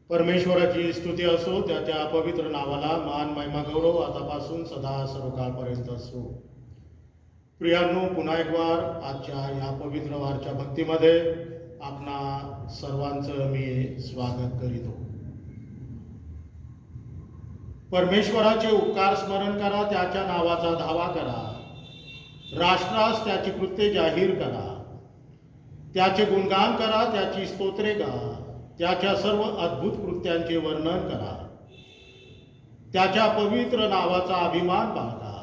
परमेश्वराची स्तुती असो, त्याच्या पवित्र नावाला मान महिमा गौरव आतापासून सदा सर्वकाळपर्यंत असो. प्रियांनो, पुन्हा एक वार आजच्या या पवित्र वारच्या भक्तीमध्ये आपणा सर्वांचं मी स्वागत करीतो. परमेश्वराचे उपकार स्मरण करा, त्याच्या नावाचा धावा करा, राष्ट्रास त्याची कृत्ये जाहीर करा, त्याचे गुणगान करा, त्याची स्तोत्रे गा, त्याच्या सर्व अद्भुत कृत्यांचे वर्णन करा, त्याच्या पवित्र नावाचा अभिमान बाळगा.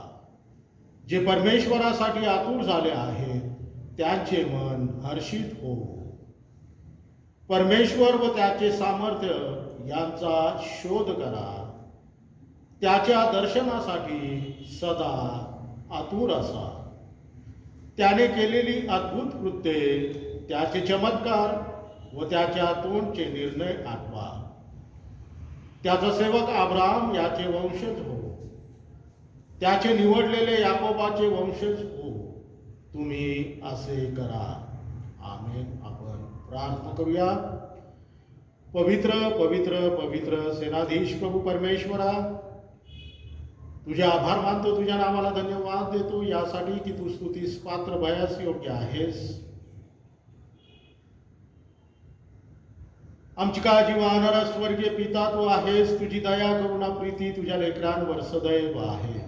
जे परमेश्वरासाठी आतुर झाले आहेत त्यांचे मन हर्षित हो. परमेश्वर व त्याचे सामर्थ्य यांचा शोध करा, त्याच्या दर्शनासाठी सदा आतुर असा. त्याने केलेली अद्भुत कृत्ये, त्याचे चमत्कार व त्याच्या तोंडचे निर्णय आठवा. त्याचा सेवक अब्राहम याचे वंशज हो, त्याचे निवडलेले याकोबाचे वंशज हो. तुम्ही असे करा. आमेन. आपण प्रार्थना करूया. पवित्र पवित्र पवित्र सेनाधीश प्रभू परमेश्वरा, तुझे आभार मानतो, तुझ्या नावाला धन्यवाद देतो यासाठी की तू स्तुतीस पात्र भयास योग्य आहेस. आमची काळजी वाहणारा स्वर्गीय पिता तू आहेस. तुझी दया करुणा प्रीती तुझ्या लेकरांवर सदैव आहे.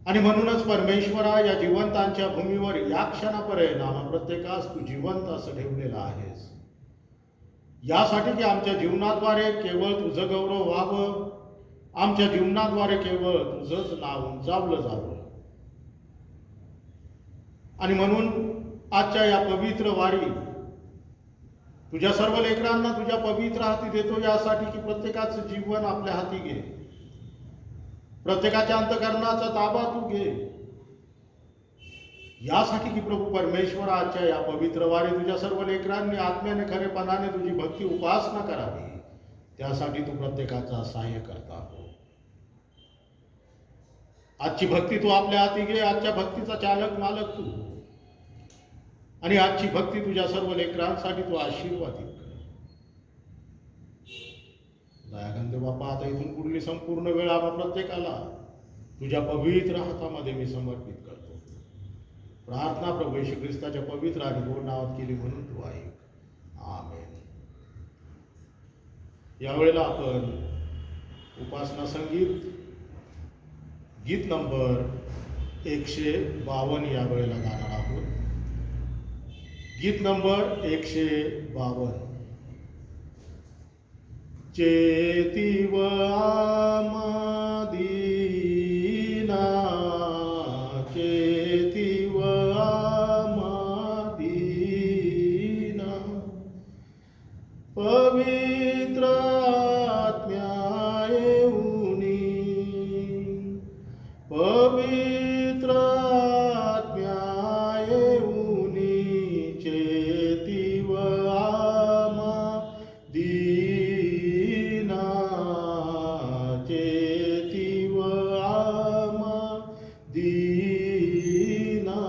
आणि म्हणूनच परमेश्वरा, या जिवंतांच्या भूमीवर या क्षणापर्यंत आम्हा प्रत्येकास तू जिवंत असं ठेवलेलं आहेस, यासाठी की आमच्या जीवनाद्वारे केवळ तुझं गौरव व्हावं, आमच्या जीवनाद्वारे केवळ तुझंच नाव उंचावलं जावं. आणि म्हणून आजच्या या पवित्र वारी तुझ्या सर्व लेकरांना तुझ्या पवित्र हाती देतो, यासाठी की प्रत्येकाचं जीवन आपल्या हाती घे, प्रत्येकाच्या अंतःकरणाचा ताबा तू घे. यासाठी की प्रभू परमेश्वर, आजच्या या पवित्र वारी तुझ्या सर्व लेकरांनी आत्म्याने खरेपणाने तुझी भक्ती उपासना करावी, त्यासाठी तू प्रत्येकाचा सहाय्य करता हो. आजची भक्ती तू आपल्या हाती घे, आजच्या भक्तीचा चालक मालक तू, आणि आजची भक्ती तुझ्या सर्व लेकरांसाठी तू आशीर्वादित कर. दयागंध बापा, आता इथून पुढली संपूर्ण वेळ आम्हा प्रत्येकाला तुझ्या पवित्र हातामध्ये मी समर्पित करतो. प्रार्थना प्रभू येशू ख्रिस्ताच्या पवित्र आणि गोड नावात केली म्हणून तू ऐक. आमेन. यावेळेला आपण उपासना संगीत गीत नंबर 152 यावेळेला गाणार आहोत. गीत नंबर 152. चेतीव आम्हा दीना, चेतीव आम्हा दीना, पवित्र आत्म्या येऊनी, पवित्र आत्म्या येऊनी, चेतीव आम्हा दीना, चेतीव आम्हा दीना.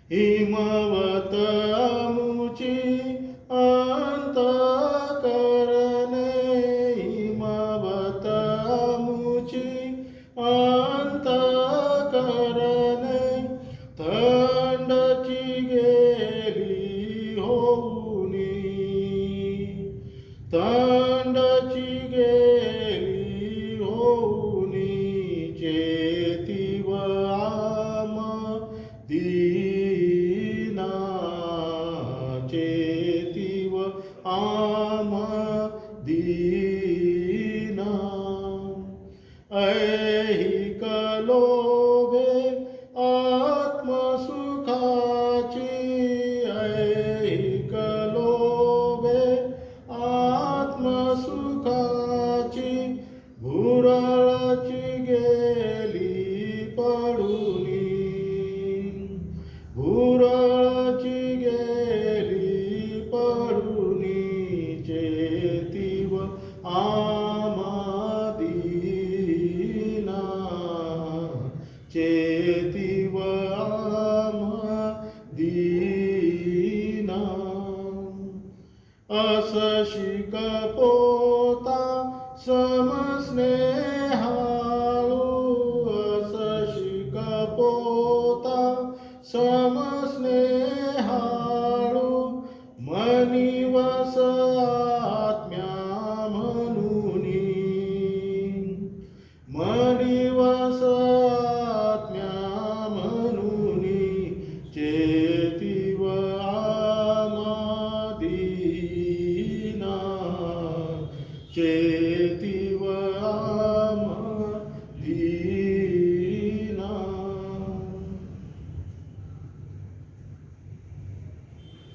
हिमवत अमुची अंतःकरणे, हिमवत अमुची अंतःकरणे, थंडची गेली होऊनी, थंडची गेली होऊनी, चेतीव आम्हा दीना, चेतीव आम्हा दीना. ऐहिक लोभे आत्मसुखाची, ऐहिक लोभे आत्मसुखाची, भुरळची गेली पडुनी, भुरळची गेली पडुनी, चेतीव अस शिकपोता समस्नेहाळू, अस शिकपोता समस्नेहाळू, मनी वस आत्म्या म्हणूनी, मनी वस आत्म्या म्हणूनी, चेतीव आमादीना, चेतीव आमादीना.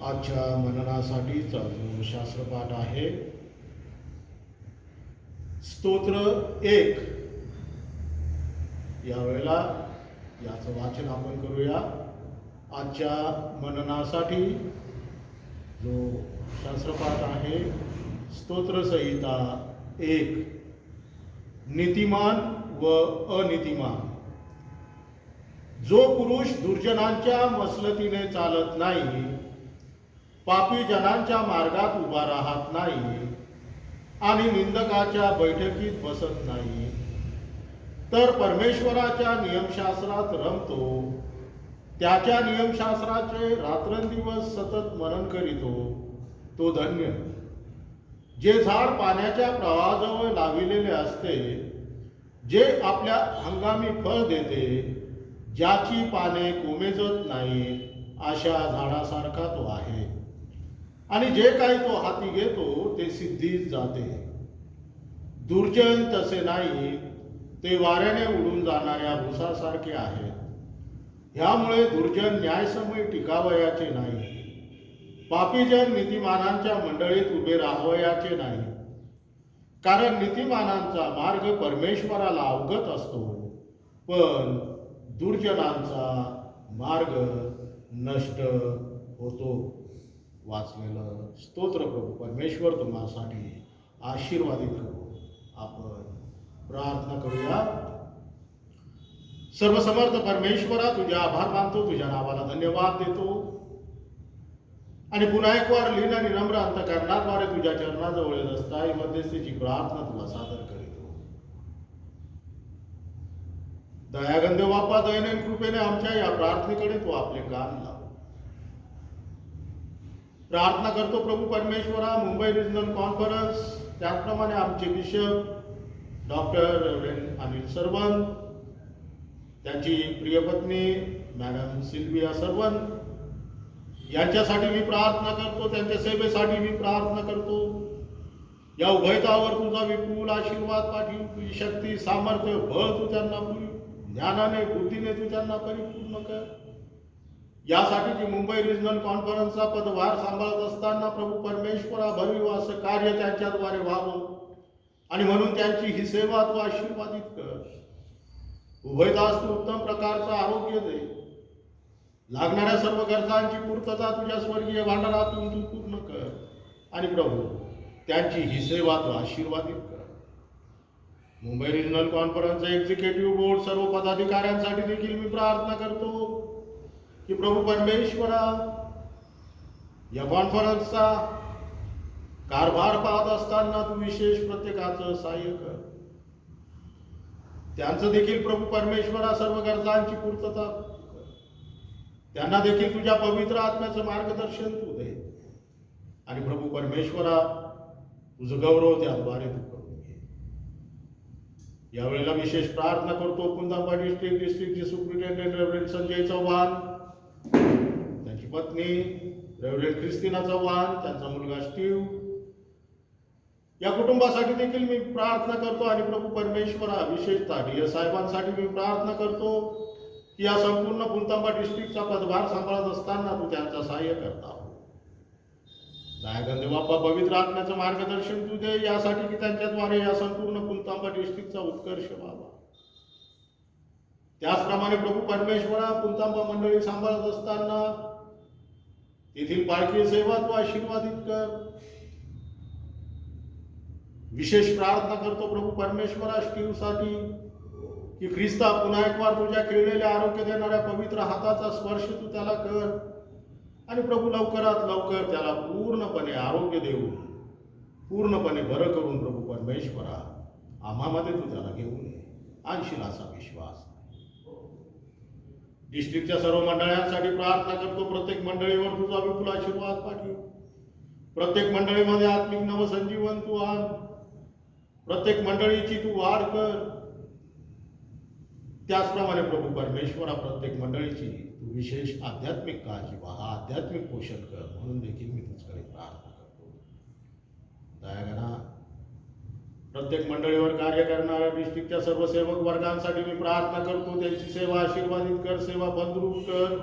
आजच्या मननासाठीचा जो शास्त्रपाठ आहे, स्तोत्र 1. यावेळेला याचं वाचन आपण करूया. आजच्या मननासाठी जो शास्त्रपाठ आहे, स्तोत्रसंहिता 1. नीतिमान व अनीतिमान. जो पुरुष दुर्जनांच्या मसलतीने चालत नाही, पापी जनांच्या मार्गात उभा राहत नाही आणि निंदकाच्या बैठकीत बसत नाही, तर परमेश्वराच्या नियमशास्त्रात रमतो, त्याच्या नियमशास्त्राचे रात्रंदिवस सतत मनन करीतो, तो धन्य. जे झाड पाण्याच्या प्रवाहाजवळ लाविलेले असते, जे आपल्या हंगामी फळ देते, ज्याची पाने कोमेजत नाही, अशा झाडासारखा तो आहे. आणि जे काही तो हाती घेतो ते सिद्धीस जाते. दुर्जन तसे नाही, ते वाऱ्याने उडून जाणाऱ्या भुसासारखे आहेत. ह्यामुळे दुर्जन न्यायसमय टिकावयाचे नाही, पापीजन नीतिमानांच्या मंडळीत उभे राहावयाचे नाही. कारण नीतिमानांचा मार्ग परमेश्वराला अवगत असतो, पण दुर्जनांचा मार्ग नष्ट होतो. वाचलेलं स्तोत्र प्रभू परमेश्वर तुम्हासाठी आशीर्वादित करू. आपण प्रार्थना करूया. सर्वसमर्थ परमेश्वरा, तुझे आभार मानतो, तुझ्या नावाला धन्यवाद देतो आणि पुन्हा एक वार लीन आणि नम्र अंतःकरणाद्वारे तुझ्या चरणाजवळ येत असता ही मध्यस्थीची प्रार्थना तुला सादर करीतो. दयागंध बाप्पा, दयनीय कृपेने आमच्या या प्रार्थनेकडे तू आपले कान लाव. प्रार्थना करतो प्रभू परमेश्वरा, मुंबई रिजनल कॉन्फरन्स, त्याचप्रमाणे आमचे बिशप डॉक्टर अनिल सरवंत, त्यांची प्रियपत्नी मॅडम सिल्विया सरवंत, यांच्यासाठी मी प्रार्थना करतो. त्यांच्या सेवेसाठी मी प्रार्थना करतो. या उभयतावर तुझा विपुल आशीर्वाद पाठीव. तुझी शक्ती, सामर्थ्य, बळ तू त्यांना ज्ञानाने, बुद्धीने तू त्यांना परिपूर्ण कर. यासाठी जी मुंबई रिजनल कॉन्फरन्सचा पदभार सांभाळत असताना प्रभू परमेश्वरा, भरीव असं कार्य त्यांच्याद्वारे व्हावं आणि म्हणून त्यांची ही सेवा तू आशीर्वादित कर. उभयतास तू उत्तम प्रकारचं आरोग्य दे. लागणाऱ्या सर्व गरजांची पूर्तता तुझ्या स्वर्गीय भांडारातून तू पूर्ण कर आणि प्रभू त्यांची ही सेवा तू आशीर्वादित कर. मुंबई रिजनल कॉन्फरन्सचा एक्झिक्युटिव्ह बोर्ड, सर्व पदाधिकाऱ्यांसाठी देखील मी प्रार्थना करतो की प्रभू परमेश्वरा, या कॉन्फरन्सचा कारभार पाहत असताना तू विशेष प्रत्येकाचं सहाय्य कर. त्यांचं देखील प्रभू परमेश्वरा सर्व गरजांची पूर्तता कर. त्यांना देखील तुझ्या पवित्र आत्म्याचं मार्गदर्शन तू दे आणि प्रभू परमेश्वरा, तुझं गौरव त्याद्वारे तू करून घे. यावेळेला विशेष प्रार्थना करतो कुंदापा डिस्ट्रिक्टचे सुप्रिटेंडेंट रेव्हरेंड संजय चव्हाण, त्यांची पत्नी रेव्हरेंड क्रिस्टिना चव्हाण, त्यांचा मुलगा स्टीव्ह, या कुटुंबासाठी देखील मी प्रार्थना करतो आणि प्रभू परमेश्वरा, विशेषतः डी एस साहेबांसाठी मी प्रार्थना करतो की या संपूर्ण पुंतांबा डिस्ट्रिक्टचा पदभार सांभाळत असताना तू त्यांचा सहाय्य करता. दयागंध बाप्पा, पवित्र आत्म्याचं मार्गदर्शन तू दे, यासाठी की त्यांच्याद्वारे या संपूर्ण पुंतांबा डिस्ट्रिक्टचा उत्कर्ष व्हावा. त्याचप्रमाणे प्रभू परमेश्वरा, पुंतांबा मंडळी सांभाळत असताना तेथील पालखी सेवा तू आशीर्वादित कर. विशेष प्रार्थना करतो प्रभू परमेश्वरा स्टीव्हसाठी की ख्रिस्ता, पुन्हा एक वार तुझ्या खेळलेल्या आरोग्य देणाऱ्या पवित्र हाताचा स्पर्श तू त्याला कर आणि प्रभू लवकरात लवकर त्याला पूर्णपणे आरोग्य देऊन पूर्णपणे बरं करून प्रभू परमेश्वरा आम्हामध्ये तू त्याला घेऊन ये, आणशील असा विश्वास. डिस्ट्रिक्टच्या सर्व मंडळांसाठी प्रार्थना करतो. प्रत्येक मंडळीवर तुझा विपुल आशीर्वाद पाठव. प्रत्येक मंडळीमध्ये आत्मिक नवसंजीवन तू आण. प्रत्येक मंडळीची तू वाढ कर. त्याचप्रमाणे प्रभू परमेश्वरा प्रत्येक मंडळीची तू विशेष आध्यात्मिक काळजी व्हा, आध्यात्मिक पोषण कर, म्हणून देखील मी तुझ्याकडे प्रार्थना करतो. दयागणा प्रत्येक मंडळीवर कार्य करणाऱ्या डिस्ट्रिक्टच्या सर्व सेवक वर्गांसाठी मी प्रार्थना करतो. त्यांची सेवा आशीर्वादित कर, सेवा बंधरूप कर.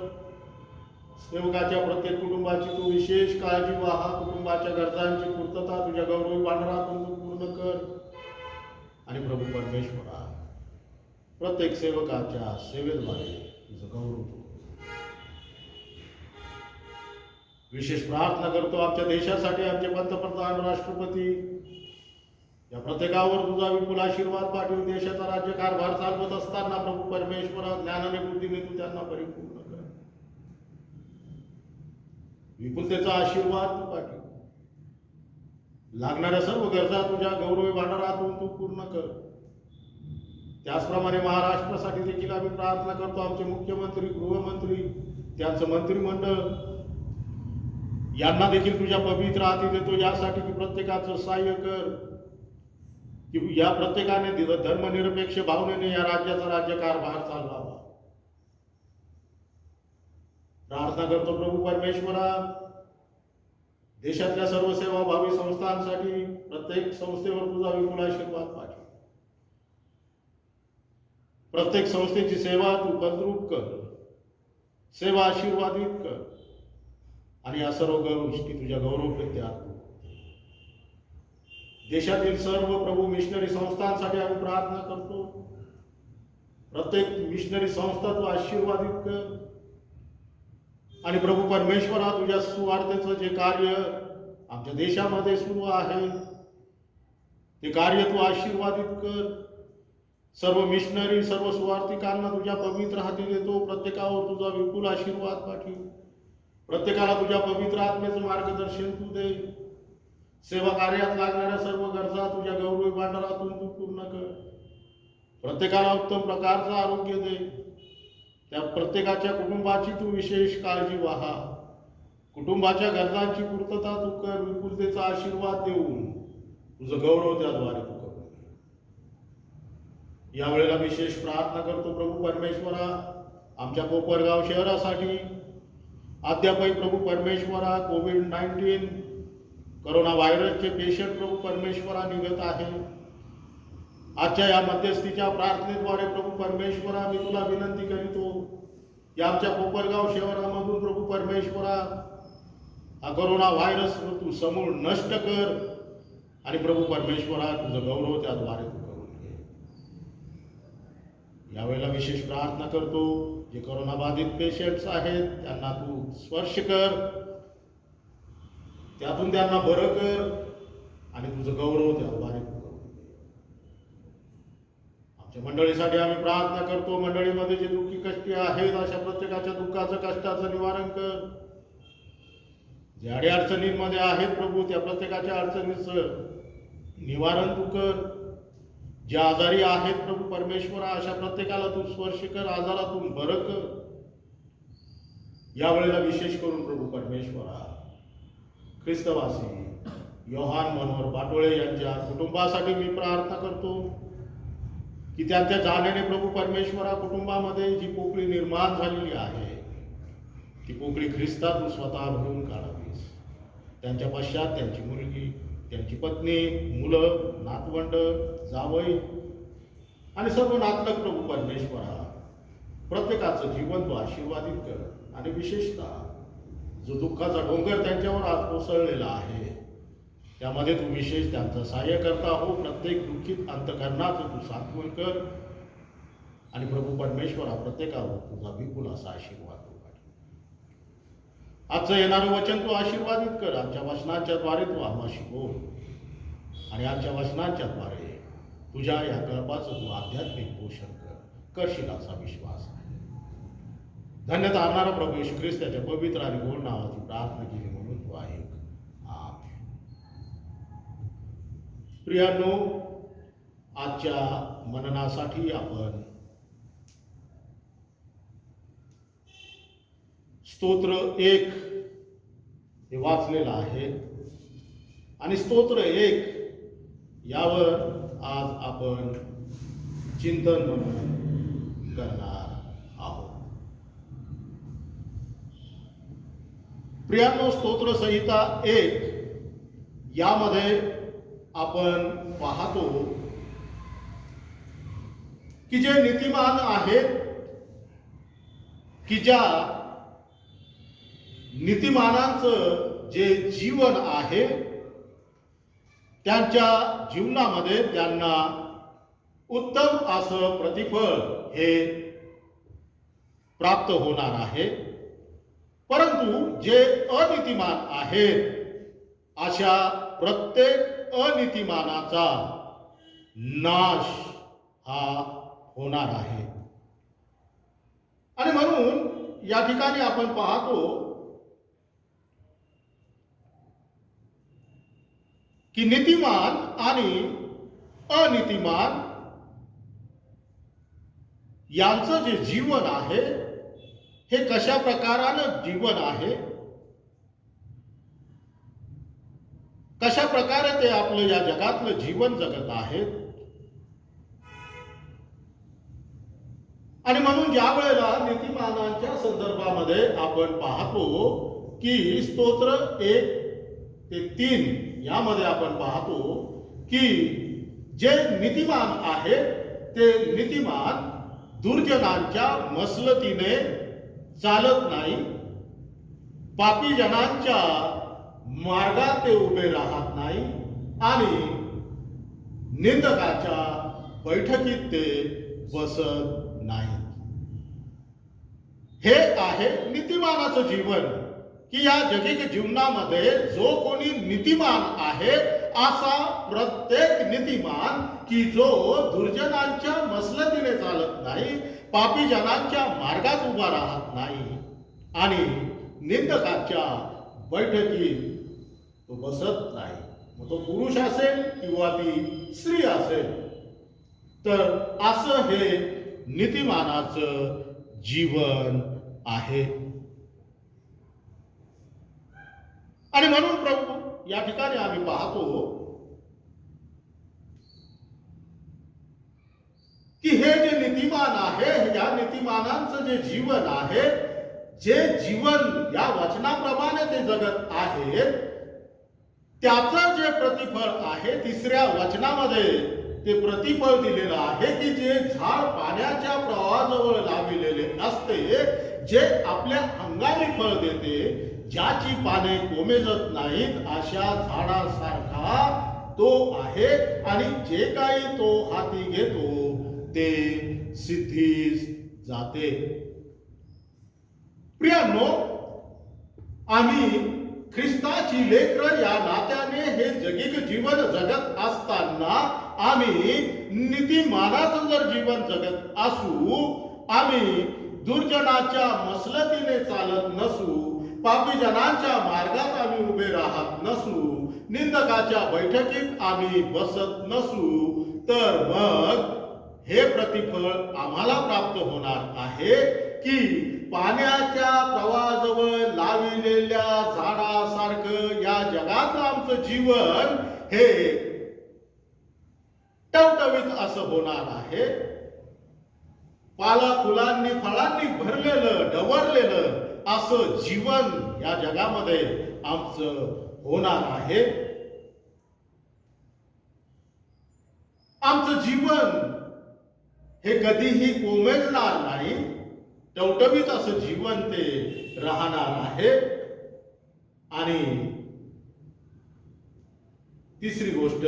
सेवकाच्या प्रत्येक कुटुंबाची तू विशेष काळजी व्हा. कुटुंबाच्या गरजांची पूर्तता तुझ्या गौरवी भांडारातून तू पूर्ण कर. आणि प्रभू परमेश्वरा प्रत्येक सेवकाच्या सेवेद्वारे तुझं गौरव तू. विशेष प्रार्थना करतो आमच्या देशासाठी. आमचे पंतप्रधान, राष्ट्रपती या प्रत्येकावर तुझा विपुल आशीर्वाद पाठवून देशाचा राज्यकारभार चालवत असताना प्रभू परमेश्वरा ज्ञानाने बुद्धीने तू त्यांना परिपूर्ण कर. विपुलतेचा आशीर्वाद तू पाठव. लागणाऱ्या सर्व गरजा तुझ्या गौरवी भांडारातून तू पूर्ण कर. त्याचप्रमाणे महाराष्ट्रासाठी देखील आम्ही प्रार्थना करतो. आमचे मुख्यमंत्री, गृहमंत्री, त्यांचं मंत्रिमंडळ यांना देखील तुझ्या पवित्र हाती देतो. यासाठी की प्रत्येकाचं सहाय्य कर, की या प्रत्येकाने धर्मनिरपेक्ष भावनेने या राज्याचा राज्यकारभार चालवावा. प्रार्थना करतो प्रभू परमेश्वरा देशातल्या सर्व सेवाभावी संस्थांसाठी प्रत्येक संस्थेवर तुझा विपुल आशीर्वाद पाठव. प्रत्येक संस्थेची सेवा तू बंधरूप कर, सेवा आशीर्वादित कर. आणि या सर्व गोष्टी तुझ्या गौरवप्रित्या देशातील सर्व प्रभू मिशनरी संस्थांसाठी आम्ही प्रार्थना करतो. प्रत्येक मिशनरी संस्था तू आशीर्वादित कर. आणि प्रभू परमेश्वरा तुझ्या सुवार्तेचं जे कार्य आमच्या देशामध्ये सुरू आहे ते कार्य तू आशीर्वादित कर. सर्व मिशनरी, सर्व सुवार्तिकांना तुझ्या पवित्र हाती देतो. प्रत्येकावर तुझा विपुल आशीर्वाद पाठव. प्रत्येकाला तुझ्या पवित्र आत्म्याचं मार्गदर्शन तू दे. सेवा कार्यात लागणाऱ्या सर्व गरजा तुझ्या गौरवी भांडारातून तू पूर्ण कर. प्रत्येकाला उत्तम प्रकारचं आरोग्य दे. त्या प्रत्येकाच्या कुटुंबाची तू विशेष काळजी व्हा. कुटुंबाच्या गरजांची पूर्तता तू कर. विपुलतेचा आशीर्वाद देऊन तुझं गौरव त्याद्वारे तू कर. यावेळेला विशेष प्रार्थना करतो प्रभू परमेश्वरा आमच्या कोपरगाव शहरासाठी. अद्यापही प्रभू परमेश्वरा कोविड-19 कोरोना व्हायरसचे पेशंट प्रभू परमेश्वरा निघत आहे. आजच्या या मध्यस्थीच्या प्रार्थनेद्वारे प्रभू परमेश्वरा मी तुला विनंती करीतो की आमच्या कोपरगाव शहरामधून प्रभू परमेश्वरा हा कोरोना व्हायरस तू समूळ नष्ट कर. आणि प्रभू परमेश्वरा तुझं गौरव त्याद्वारे तू करून घे. यावेळेला विशेष प्रार्थना करतो जे कोरोना बाधित पेशंट्स आहेत त्यांना तू स्पर्श कर, त्यातून त्यांना बरं कर आणि तुझं गौरव त्याद्वारे तू करून घे. आमच्या मंडळीसाठी आम्ही प्रार्थना करतो. मंडळीमध्ये जे दुःखी कष्टी आहेत अशा प्रत्येकाच्या दुःखाचं, कष्टाचं निवारण कर. जे अडीअडचणींमध्ये आहेत प्रभू त्या प्रत्येकाच्या अडचणीचं निवारण तू कर. जे आजारी आहेत प्रभू परमेश्वरा अशा प्रत्येकाला तू स्पर्श कर, आजारातून बरं कर. यावेळेला विशेष करून प्रभू परमेश्वरा ख्रिस्तवासी योहान मनोहर पाटोळे यांच्या कुटुंबासाठी मी प्रार्थना करतो की त्यांच्या जाण्याने प्रभू परमेश्वरा कुटुंबामध्ये जी पोकळी निर्माण झालेली आहे ती पोकळी ख्रिस्ता तू स्वतः भरून काढावीस. त्यांच्या पश्चात त्यांची मुलगी, त्यांची पत्नी, मुलं, नातवंड, जावई आणि सर्व नातलग प्रभू परमेश्वरा प्रत्येकाचं जीवन तू आशीर्वादित कर. आणि विशेषतः जो दुःखाचा डोंगर त्यांच्यावर आज कोसळलेला आहे त्यामध्ये तू विशेष त्यांचं सहाय्य करता हो. प्रत्येक दुःखित अंतःकरणाचं तू सांत्वन कर. आणि प्रभू परमेश्वरा प्रत्येकावर तुझा विपुल असा आशीर्वाद तू पाठव. आजचं येणारं वचन तू आशीर्वादित कर. आमच्या वचनांच्या द्वारे तू आम्हाशी बोल आणि आमच्या वचनांच्या द्वारे तुझ्या या कल्पाचं तू आध्यात्मिक पोषण करशील असा विश्वास आहे. धन्य तारणारा प्रभू येशू ख्रिस्त त्याच्या पवित्र आणि गोड नावाची प्रार्थना केली म्हणून तो ऐक. आमेन. प्रियांनो, आजच्या मननासाठी आपण स्तोत्र 1 हे वाचलेलं आहे आणि स्तोत्र 1 यावर आज आपण चिंतन मनन करणार आहोत. प्रियांनो, स्तोत्र संहिता 1 यामध्ये आपण पाहतो की जे नीतिमान आहेत, की ज्या नीतिमानांचं जे जीवन आहे त्यांच्या जीवनामध्ये त्यांना उत्तम असं प्रतिफळ हे प्राप्त होणार आहे. परंतु जे अनीतिमान आहेत अशा प्रत्येक अनीतिमानाचा नाश हा होणार आहे. आणि म्हणून या ठिकाणी आपण पाहतो की नीतिमान आणि अनीतिमान यांचं जे जीवन आहे हे कशा प्रकारानं जीवन आहे, कशा प्रकारे ते आपलं या जगातलं जीवन जगत आहेत. आणि म्हणून ज्या वेळेला नीतिमानांच्या संदर्भामध्ये आपण पाहतो की स्तोत्र 1 ते 3 यामध्ये आपण पाहतो की जे नीतिमान आहेत ते नीतिमान दुर्जनांच्या मसलतीने चालत नाही, पापी जनांच्या मार्गात ते उभे राहत नाही आणि निंदकाच्या बैठकीत ते बसत नाही. हे आहे नीतिमानाचं जीवन, की या जगिक जीवनामध्ये जो कोणी नीतिमान आहे असा प्रत्येक नीतिमान की जो दुर्जनांच्या मसलतीने चालत नाही, पापी जनांच्या मार्गात उभा राहत नाही आणि निंदकाच्या बैठकीत तो बसत नाही. मग तो पुरुष असेल किंवा ती स्त्री असेल, तर असं हे नीतिमानाचं जीवन आहे. आणि म्हणून प्रभू या ठिकाणी आम्ही पाहतो की हे जे नीतिमान आहे, या नीतिमानांचं जे जीवन आहे, जे जीवन या वचनाप्रमाणे ते जगत आहेत, त्याचं जे प्रतिफळ आहे 3ऱ्या वचनामध्ये ते प्रतिफळ दिलेलं आहे की जे झाड पाण्याच्या प्रवाहाजवळ लावलेले असते, जे आपल्या हंगामी फळ देते, ज्याची पाने कोमेजत नाहीत अशा झाडासारखा तो आहे आणि जे काही तो हाती घेतो ते सिद्धीस जाते. प्रियांनो, आम्ही ख्रिस्ताची लेकरं या नात्याने हे जगिक जीवन जगत असताना आम्ही नीतिमानाचं जर जीवन जगत असू, आम्ही दुर्जनाच्या मसलतीने चालत नसू, पापी जनांच्या मार्गात आम्ही उभे राहत नसू, निंदकाच्या बैठकीत आम्ही बसत नसू, तर मग हे प्रतिफळ आम्हाला प्राप्त होणार आहे की पाण्याच्या प्रवाहाजवळ लाविलेल्या झाडासारखं या जगातलं आमचं जीवन हे टवटवीत असं होणार आहे. पाला फुलांनी फळांनी भरलेलं डवरलेलं असं जीवन या जगामध्ये आमचं होणार आहे. आमचं जीवन हे कधीही कोमेजणार नाही, टवटवीत असं जीवन ते राहणार आहे. आणि तिसरी गोष्ट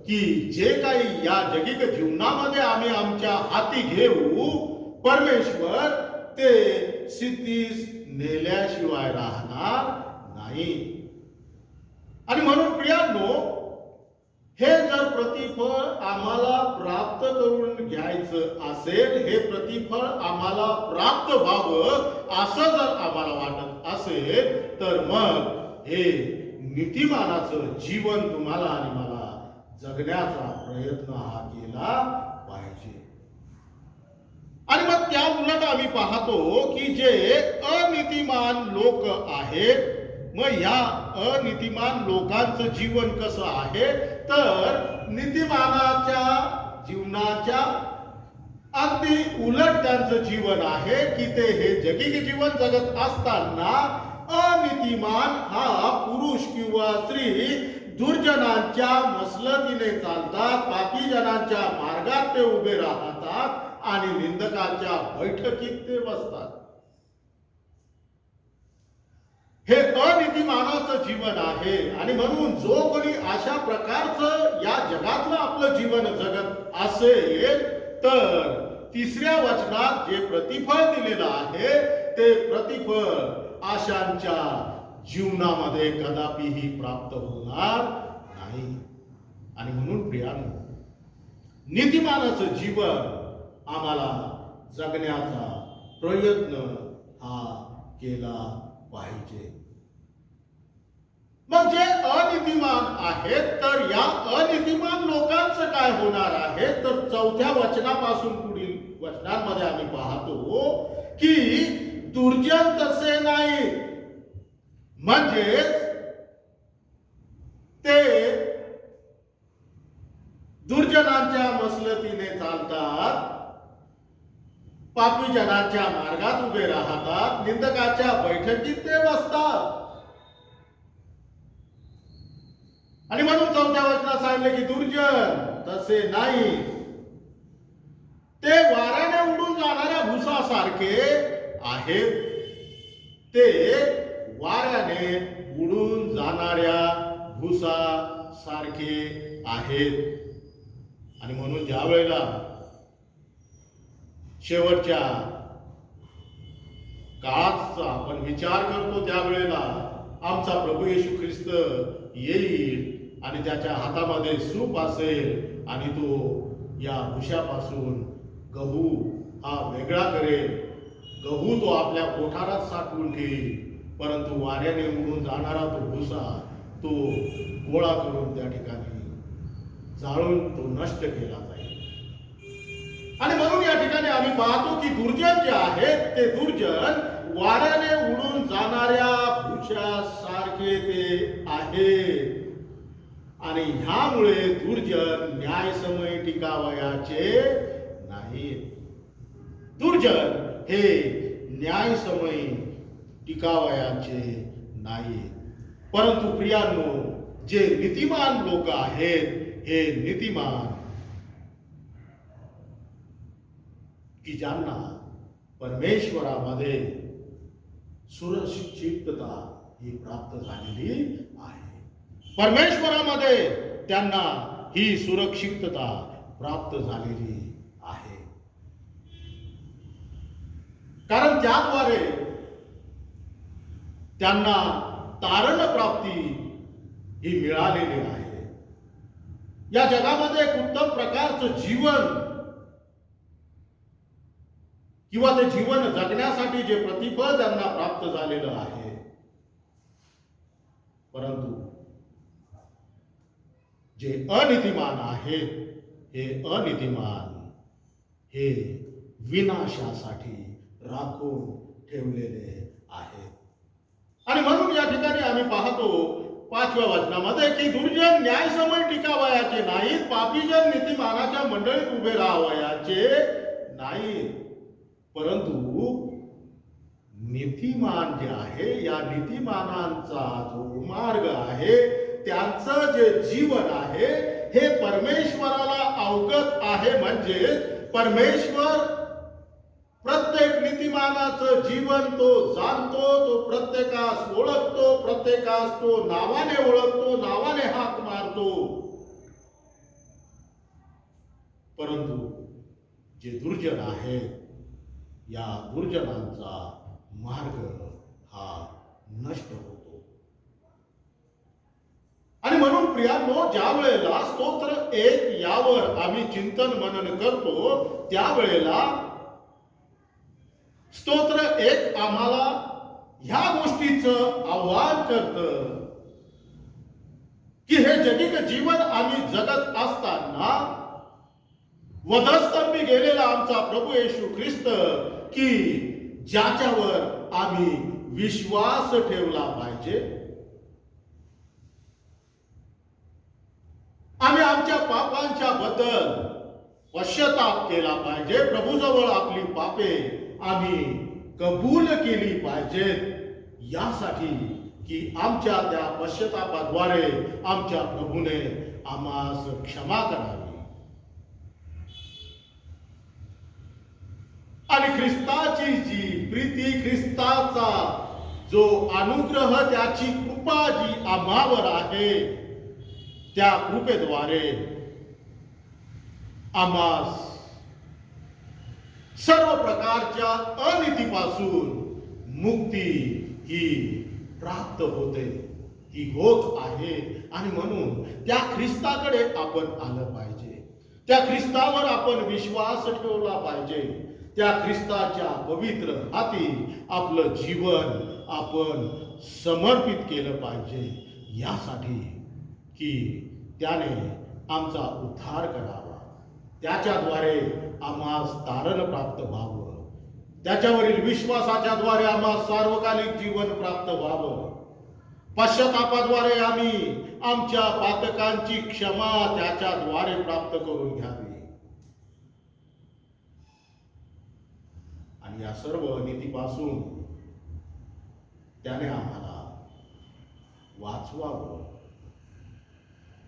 की जे काही या जगिक जीवनामध्ये आम्ही आमच्या हाती घेऊ, परमेश्वर ते सिद्धीस नेल्याशिवाय राहणार नाही. आणि म्हणून प्रियांनो, हे जर प्रतिफळ आम्हाला प्राप्त करून घ्यायचं असेल, हे प्रतिफळ आम्हाला प्राप्त व्हावं असं जर आम्हाला वाटत असेल, तर मग हे नीतिमानाचं जीवन तुम्हाला आणि मला जगण्याचा प्रयत्न हा केला पाहिजे. आणि मग त्या उलट आम्ही पाहतो की जे अनीतिमान लोक आहेत, मग या अनीतिमान लोकांचं जीवन कसं आहे, तर नीतिमानाच्या जीवनाच्या अगदी उलट त्यांचं जीवन आहे की ते हे जगिक जीवन जगत असताना अनीतिमान हा पुरुष किंवा स्त्री दुर्जनांच्या मसलतीने चालतात, पापी जनांच्या मार्गात ते उभे राहतात आणि निंदकाच्या बैठकीत ते बसतात. हे अनीतिमानाचं जीवन आहे. आणि म्हणून जो कोणी अशा प्रकारचं या जगातलं आपलं जीवन जगत असेल, तर तिसऱ्या वचनात जे प्रतिफळ दिलेलं आहे ते प्रतिफळ आशांच्या जीवनामध्ये कदापिही प्राप्त होणार नाही. आणि म्हणून प्रियानो, नीतिमानाचं जीवन आम्हाला जगण्याचा प्रयत्न हा केला पाहिजे. मग जे अनीतिमान आहेत, तर या अनीतिमान लोकांचं काय होणार आहे, तर चौथ्या वचनापासून पुढील वचनांमध्ये आम्ही पाहतो की दुर्जन तसे नाही, म्हणजेच ते दुर्जनांच्या मसलतीने चालतात, पापी जनांच्या मार्गात उभे राहतात, निंदकाच्या बैठकीत ते बसतात. आणि म्हणून चौथ्या वचनात सांगितले की दुर्जन तसे नाही, ते वाऱ्याने उडून जाणाऱ्या भुसासारखे आहेत. ते वाऱ्याने उडून जाणाऱ्या भुसासारखे आहेत. आणि म्हणून ज्या वेळेला शेवटच्या काळाचा आपण विचार करतो, त्यावेळेला आमचा प्रभू येशू ख्रिस्त येईल आणि त्याच्या हातामध्ये सूप असेल आणि तो या भुशापासून गहू हा वेगळा करेल. गहू तो आपल्या कोठारात साठवून ठेईल, परंतु वाऱ्याने उडून जाणारा तो भुसा तो गोळा करून त्या ठिकाणी जाळून तो नष्ट केला जाईल. आणि म्हणून या ठिकाणी आम्ही पाहतो की दुर्जन जे आहेत ते दुर्जन वाऱ्याने उडून जाणाऱ्या भुशासारखे ते आहेत. आणि ह्यामुळे दुर्जन न्यायसमय टिकावयाचे नाहीत. दुर्जन हे न्यायसमय टिकावयाचे नाहीत. परंतु प्रियांनो, जे नीतिमान लोक आहेत, हे नीतिमान की ज्यांना परमेश्वरामध्ये सुरक्षितता ही प्राप्त झालेली आहे. परमेश्वरामध्ये त्यांना ही सुरक्षितता प्राप्त झालेली आहे. कारण त्याद्वारे त्यांना तारण प्राप्ती ही मिळालेली आहे. या जगामध्ये एक उत्तम प्रकारचं जीवन किंवा ते जीवन जगण्यासाठी जे प्रतिफळ त्यांना प्राप्त झालेलं आहे, परंतु जे अनीतिमान आहेत, हे अनीतिमान हे विनाशासाठी राखून ठेवलेले आहेत. आणि म्हणून या ठिकाणी आम्ही पाहतो 5व्या वचनामध्ये की दुर्जन न्यायसमय टिकावयाचे नाहीत, पापीजन नीतिमानाच्या मंडळीत उभे राहावयाचे नाहीत. परंतु नीतिमान जे आहे, या नीतिमानांचा जो मार्ग आहे, त्यांचं जे जीवन आहे हे परमेश्वराला अवगत आहे. म्हणजे परमेश्वर प्रत्येक नीतिमानाचं जीवन तो जाणतो, तो प्रत्येकास ओळखतो, प्रत्येकास तो नावाने ओळखतो, नावाने हाक मारतो. परंतु जे दुर्जन आहे, या दुर्जनांचा मार्ग हा नष्ट होतो. आणि म्हणून प्रियांनो, ज्या वेळेला स्तोत्र 1 यावर आम्ही चिंतन मनन करतो, त्यावेळेला स्तोत्र 1 आम्हाला ह्या गोष्टीचं आव्हान करतं की हे जगिक जीवन आम्ही जगत असताना वधस्तंभी गेलेला आमचा प्रभू येशू ख्रिस्त, की ज्याच्यावर आम्ही विश्वास ठेवला पाहिजे, आम्ही आमच्या पापांच्या बद्दल पश्चाताप केला पाहिजे, प्रभूजवळ आपली पापे आम्ही कबूल केली पाहिजेत, यासाठी की आमच्या त्या पश्चातापाद्वारे आमच्या प्रभूने आम्हास क्षमा करावी आणि ख्रिस्ताची जी प्रीती, ख्रिस्ताचा जो अनुग्रह, त्याची कृपा जी आम्हावर आहे, त्या कृपेद्वारे आम्हास सर्व प्रकारच्या अनितीपासून मुक्ती ही प्राप्त होते, ही होत आहे. आणि म्हणून त्या ख्रिस्ताकडे आपण आलं पाहिजे, त्या ख्रिस्तावर आपण विश्वास ठेवला पाहिजे, त्या ख्रिस्ताच्या पवित्र हाती आपलं जीवन आपण समर्पित केलं पाहिजे, यासाठी की त्याने आमचा उद्धार करावा, त्याच्याद्वारे आम्हास तारण प्राप्त व्हावं, त्याच्यावरील विश्वासाच्या द्वारे आम्हास सार्वकालिक जीवन प्राप्त व्हावं, पश्चातापाद्वारे आम्ही आमच्या पातकांची क्षमा त्याच्याद्वारे प्राप्त करून घ्यावी आणि या सर्व नीतीपासून त्याने आम्हाला वाचवावं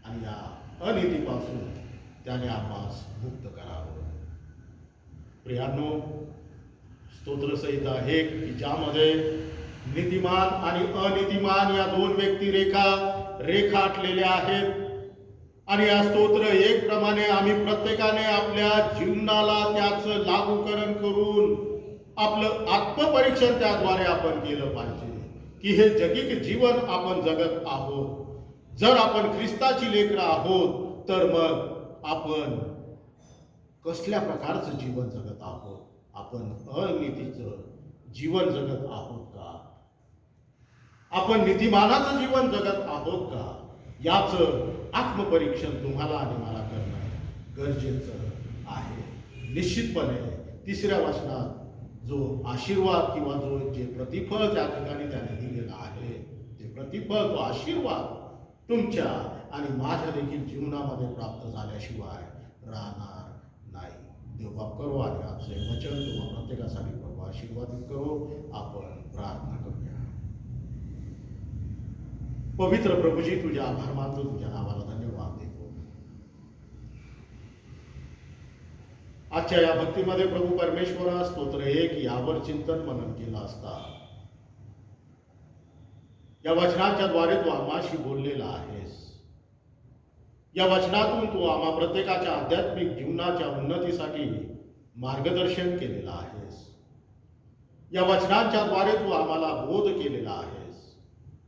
आणि या अनितीपासून त्याने आम्हास मुक्त करावं. प्रियांनो, स्तोत्रसंहिता हे की ज्यामध्ये नीतिमान आणि अनितिमान या दोन व्यक्ती रेखाटलेल्या आहेत आणि या स्तोत्र 1 प्रमाणे आम्ही प्रत्येकाने आपल्या जीवनाला त्याचं लागूकरण करून आपलं आत्मपरीक्षण त्याद्वारे आपण केलं पाहिजे की हे जगिक जीवन आपण जगत आहोत. जर आपण ख्रिस्ताची लेकरं आहोत तर मग आपण कसल्या प्रकारचं जीवन जगत आहोत? आपण अनितीचं जीवन जगत आहोत का? आपण नीतिमानाचं जीवन जगत आहोत का? याचं आत्मपरीक्षण तुम्हाला आणि मला करणं गरजेचं आहे. निश्चितपणे 3ऱ्या वचनात जो आशीर्वाद किंवा जे प्रतिफळ त्या ठिकाणी त्याने दिलेला आहे, ते प्रतिफळ, तो आशीर्वाद तुमच्या आणि माझ्या देखील जीवनामध्ये प्राप्त झाल्याशिवाय राहणार नाही. देव बाप करो आणि आजचे वचन तुम्हा प्रत्येकासाठी प्रभू आशीर्वादित करो. आपण प्रार्थना करूया. पवित्र प्रभूजी, तुझे आभार मानतो, तुझ्या नावाला धन्यवाद देतो. आजच्या या भक्तीमध्ये प्रभू परमेश्वरा, स्तोत्र 1 यावर चिंतन मनन केलं असता या वचनाच्या द्वारे तू आम्हाशी बोललेला आहेस. या वचनातून तू आम्हा प्रत्येकाच्या आध्यात्मिक जीवनाच्या उन्नतीसाठी मार्गदर्शन केलेलं आहेस. या वचनांच्या द्वारे तू आम्हाला बोध केलेला आहेस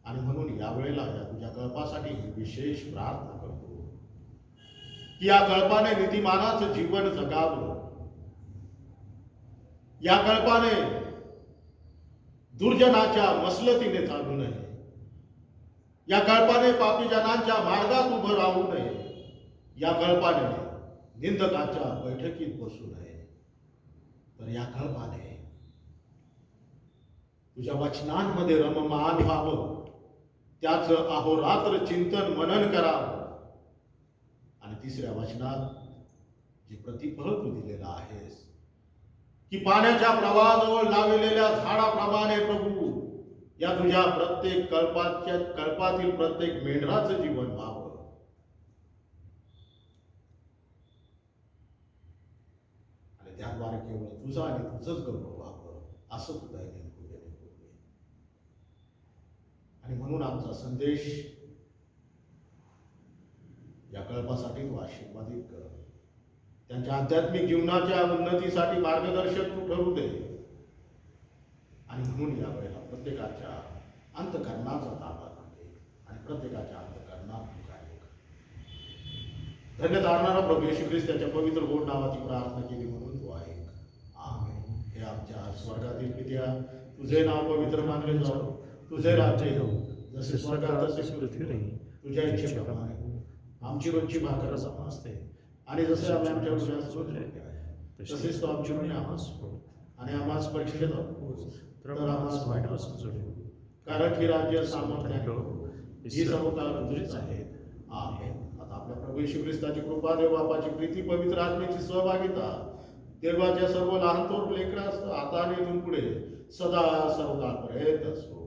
आणि म्हणून यावेळेला या तुझ्या कळपासाठी विशेष प्रार्थना करतो की या कळपाने नीतिमानाचं जीवन जगावं, या कळपाने दुर्जनाच्या मसलतीने चालू नये, या कळपाने पापी जनांच्या मार्गात उभं राहू नये, या कळपाने निंदकाच्या बैठकीत बसू नये, तर या कळपाने तुझ्या वचनांमध्ये रममान व्हावं, त्याचं अहोरात्र चिंतन मनन करावं आणि 3ऱ्या वचनात जे प्रतिफळ तू दिलेलं आहेस की पाण्याच्या प्रवाहाजवळ लावलेल्या झाडाप्रमाणे प्रभू या तुझ्या प्रत्येक कल्पातील प्रत्येक मेंढराचं जीवन व्हावं आणि त्याद्वारे केवळ तुझा आणि तुझंच गौरव व्हावं, असं तुझा कृपेने होते. आणि म्हणून आमचा संदेश या कल्पासाठी तू आशीर्वादित कर, त्यांच्या आध्यात्मिक जीवनाच्या उन्नतीसाठी मार्गदर्शक तू ठरू दे. आणि म्हणून या वेळेला प्रत्येकाच्या अंतःकरणाचा ताबा घे आणि प्रत्येकाच्या अंतःकरणात तू काय धन्य तारणारा प्रभू येशू ख्रिस्त त्याच्या पवित्र गोड नावाची प्रार्थना केली म्हणून तो ऐक. आमेन. हे आमच्या स्वर्गातील पित्या, तुझे नाव पवित्र मानले जाओ, तुझे राज्य येऊ, जसे स्वर्गात तसे पृथ्वीवरही तुझ्या इच्छेप्रमाणे आमची रोजची भाकर आम्हाला असते, आणि जसे आम्ही आमच्या विश्वास सोडले तसेच तो आमची ऋणे आम्हाला सोड, आणि आम्हाला परीक्षेत तर आम्हाला वाईटापासून सोडू, कारण की राज्य सामर्थ्य आणि प्रभू ही सर्वकाळ तुझीच आहे. आमेन. आता आपल्या प्रभू येशू ख्रिस्ताची कृपा, देव बापाची प्रीती, पवित्र आत्म्याची सहभागिता देवाच्या सर्व लहान थोर लेकरास आता आणि इथून पुढे सदा सर्वकाळपर्यंत असो.